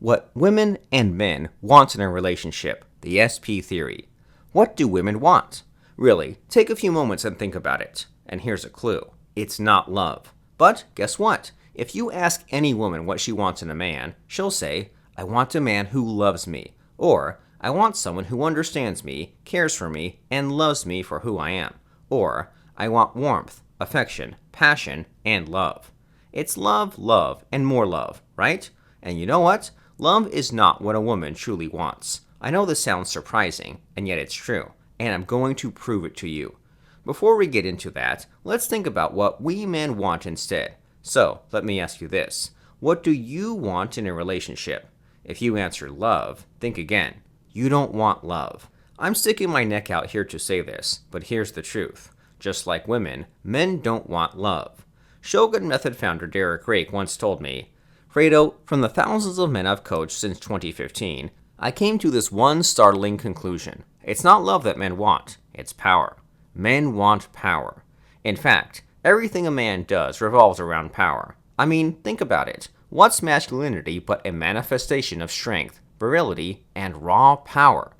What women and men want in a relationship, the SP theory. What do women want? Really, take a few moments and think about it. And here's a clue. It's not love. But guess what? If you ask any woman what she wants in a man, she'll say, I want a man who loves me. Or, I want someone who understands me, cares for me, and loves me for who I am. Or, I want warmth, affection, passion, and love. It's love, love, and more love, right? And you know what? Love is not what a woman truly wants. I know this sounds surprising, and yet it's true, and I'm going to prove it to you. Before we get into that, let's think about what we men want instead. So, let me ask you this. What do you want in a relationship? If you answer love, think again. You don't want love. I'm sticking my neck out here to say this, but here's the truth. Just like women, men don't want love. Shogun Method founder Derek Rake once told me, Fredo, from the thousands of men I've coached since 2015, I came to this one startling conclusion. It's not love that men want, it's power. Men want power. In fact, everything a man does revolves around power. I mean, think about it. What's masculinity but a manifestation of strength, virility, and raw power?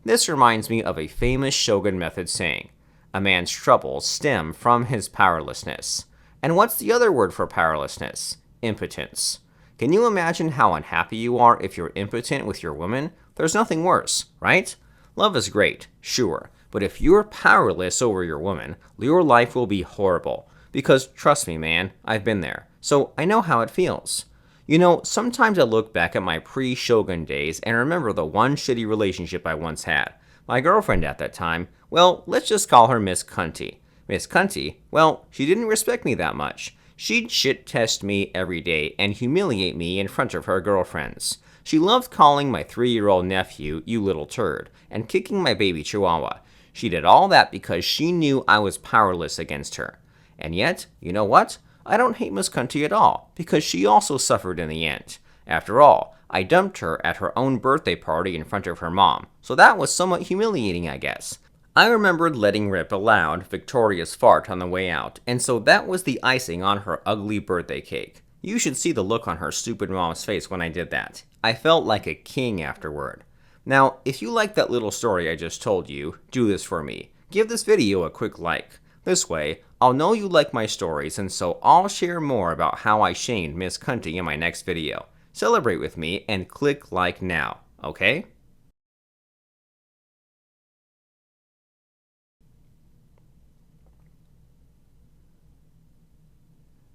This reminds me of a famous Shogun Method saying, a man's troubles stem from his powerlessness. And what's the other word for powerlessness? Impotence. Can you imagine how unhappy you are if you're impotent with your woman? There's nothing worse, right? Love is great, sure, but if you're powerless over your woman, your life will be horrible. Because trust me, man, I've been there, so I know how it feels. You know, sometimes I look back at my pre-Shogun days and remember the one shitty relationship I once had. My girlfriend at that time, well, let's just call her Miss Cunty. Miss Cunty, well, she didn't respect me that much. She'd shit-test me every day and humiliate me in front of her girlfriends. She loved calling my 3-year-old nephew, you little turd, and kicking my baby chihuahua. She did all that because she knew I was powerless against her. And yet, you know what? I don't hate Miss Cunty at all, because she also suffered in the end. After all, I dumped her at her own birthday party in front of her mom, so that was somewhat humiliating, I guess. I remembered letting rip a loud, victorious fart on the way out, and so that was the icing on her ugly birthday cake. You should see the look on her stupid mom's face when I did that. I felt like a king afterward. Now, if you like that little story I just told you, do this for me. Give this video a quick like. This way, I'll know you like my stories, and so I'll share more about how I shamed Miss Cunty in my next video. Celebrate with me and click like now, okay?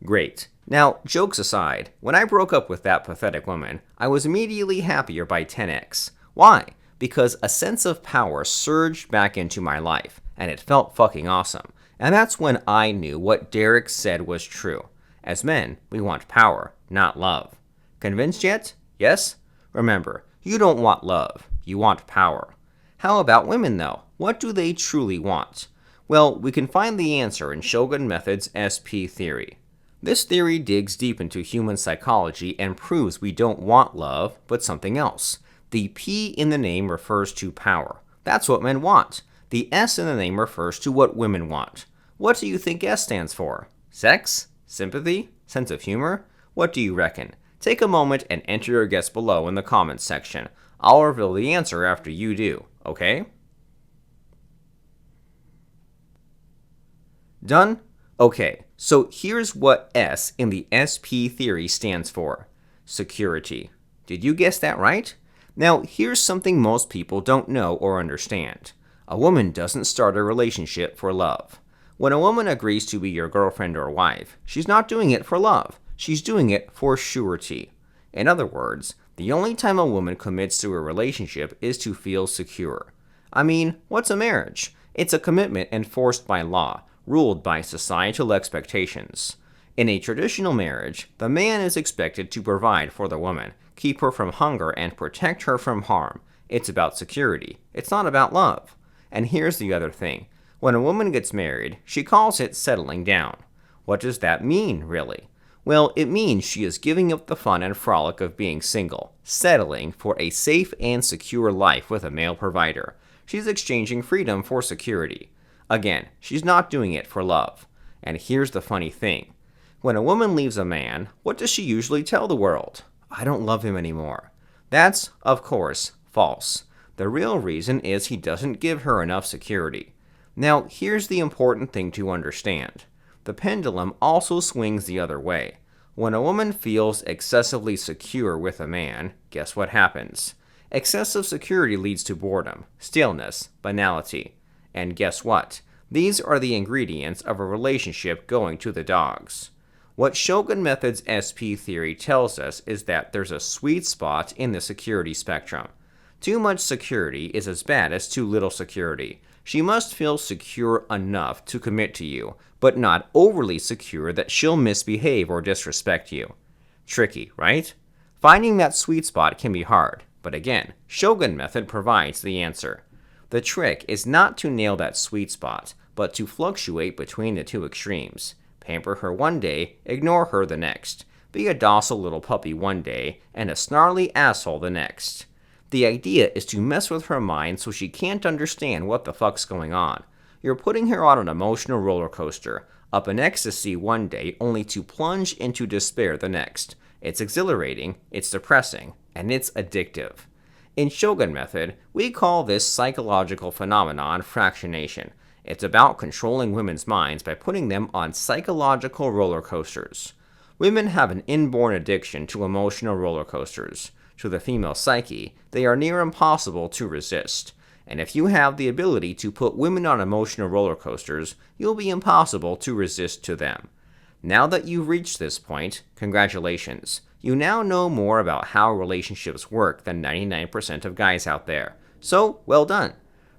Great. Now, jokes aside, when I broke up with that pathetic woman, I was immediately happier by 10x. Why? Because a sense of power surged back into my life, and it felt fucking awesome. And that's when I knew what Derek said was true. As men, we want power, not love. Convinced yet? Yes? Remember, you don't want love, you want power. How about women though? What do they truly want? Well, we can find the answer in Shogun Method's SP theory. This theory digs deep into human psychology and proves we don't want love, but something else. The P in the name refers to power. That's what men want. The S in the name refers to what women want. What do you think S stands for? Sex? Sympathy? Sense of humor? What do you reckon? Take a moment and enter your guess below in the comments section. I'll reveal the answer after you do, okay? Done? Okay, so here's what S in the SP theory stands for. Security. Did you guess that right? Now, here's something most people don't know or understand. A woman doesn't start a relationship for love. When a woman agrees to be your girlfriend or wife, she's not doing it for love. She's doing it for surety. In other words, the only time a woman commits to a relationship is to feel secure. I mean, what's a marriage? It's a commitment enforced by law, ruled by societal expectations. In a traditional marriage, the man is expected to provide for the woman, keep her from hunger, and protect her from harm. It's about security. It's not about love. And here's the other thing. When a woman gets married, she calls it settling down. What does that mean, really? Well, it means she is giving up the fun and frolic of being single, settling for a safe and secure life with a male provider. She's exchanging freedom for security. Again, she's not doing it for love. And here's the funny thing. When a woman leaves a man, what does she usually tell the world? I don't love him anymore. That's, of course, false. The real reason is he doesn't give her enough security. Now, here's the important thing to understand. The pendulum also swings the other way. When a woman feels excessively secure with a man, guess what happens? Excessive security leads to boredom, staleness, banality. And guess what? These are the ingredients of a relationship going to the dogs. What Shogun Method's SP theory tells us is that there's a sweet spot in the security spectrum. Too much security is as bad as too little security. She must feel secure enough to commit to you, but not overly secure that she'll misbehave or disrespect you. Tricky, right? Finding that sweet spot can be hard, but again, Shogun Method provides the answer. The trick is not to nail that sweet spot, but to fluctuate between the two extremes. Pamper her one day, ignore her the next. Be a docile little puppy one day, and a snarly asshole the next. The idea is to mess with her mind so she can't understand what the fuck's going on. You're putting her on an emotional roller coaster, up in ecstasy one day only to plunge into despair the next. It's exhilarating, it's depressing, and it's addictive. In Shogun Method, we call this psychological phenomenon fractionation. It's about controlling women's minds by putting them on psychological roller coasters. Women have an inborn addiction to emotional roller coasters. To the female psyche, they are near impossible to resist. And if you have the ability to put women on emotional roller coasters, you'll be impossible to resist to them. Now that you've reached this point, congratulations. You now know more about how relationships work than 99% of guys out there. So, well done.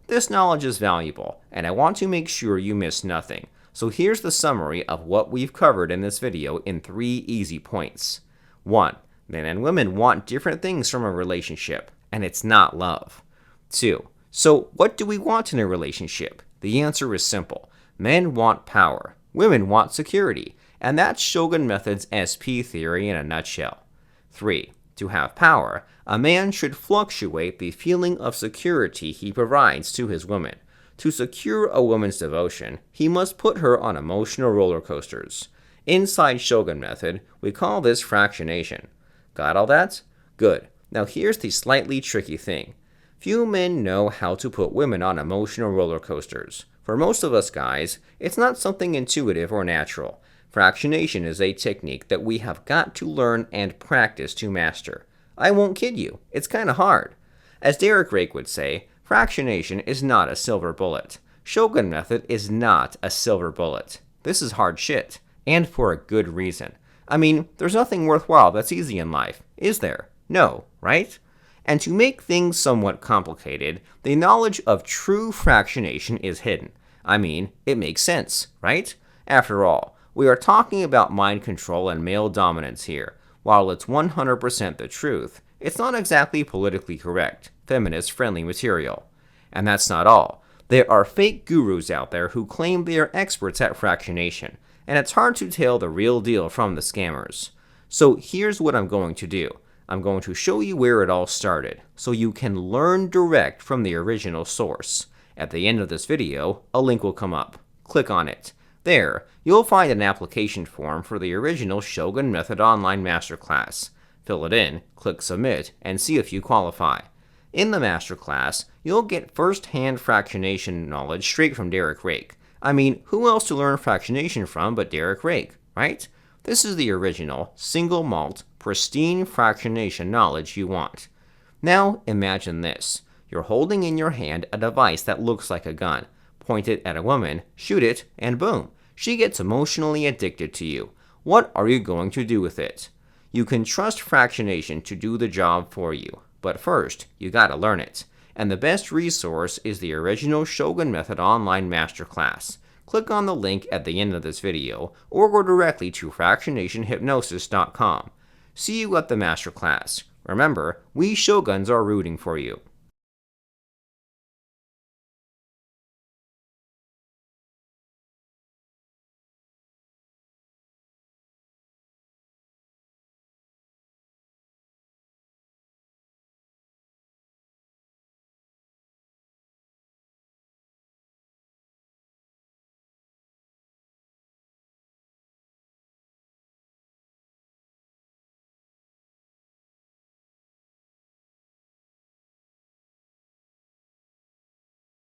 This knowledge is valuable, and I want to make sure you miss nothing. So here's the summary of what we've covered in this video in 3 easy points. 1. Men and women want different things from a relationship, and it's not love. 2. So what do we want in a relationship? The answer is simple. Men want power. Women want security. And that's Shogun Method's SP theory in a nutshell. 3. To have power, a man should fluctuate the feeling of security he provides to his woman. To secure a woman's devotion, he must put her on emotional roller coasters. Inside Shogun Method, we call this fractionation. Got all that? Good. Now here's the slightly tricky thing. Few men know how to put women on emotional roller coasters. For most of us guys, it's not something intuitive or natural. Fractionation is a technique that we have got to learn and practice to master. I won't kid you, it's kinda hard. As Derek Rake would say, fractionation is not a silver bullet. Shogun Method is not a silver bullet. This is hard shit, and for a good reason. I mean, there's nothing worthwhile that's easy in life, is there? No, right? And to make things somewhat complicated, the knowledge of true fractionation is hidden. I mean, it makes sense, right? After all, we are talking about mind control and male dominance here. While it's 100% the truth, it's not exactly politically correct, feminist-friendly material. And that's not all. There are fake gurus out there who claim they are experts at fractionation, and it's hard to tell the real deal from the scammers. So here's what I'm going to do. I'm going to show you where it all started, so you can learn direct from the original source. At the end of this video, a link will come up. Click on it. There, you'll find an application form for the original Shogun Method Online Masterclass. Fill it in, click Submit, and see if you qualify. In the Masterclass, you'll get first-hand fractionation knowledge straight from Derek Rake. I mean, who else to learn fractionation from but Derek Rake, right? This is the original, single malt, pristine fractionation knowledge you want. Now, imagine this. You're holding in your hand a device that looks like a gun. Point it at a woman, shoot it, and boom, she gets emotionally addicted to you. What are you going to do with it? You can trust fractionation to do the job for you, but first, you gotta learn it. And the best resource is the original Shogun Method Online Masterclass. Click on the link at the end of this video, or go directly to fractionationhypnosis.com. See you at the Masterclass. Remember, we Shoguns are rooting for you.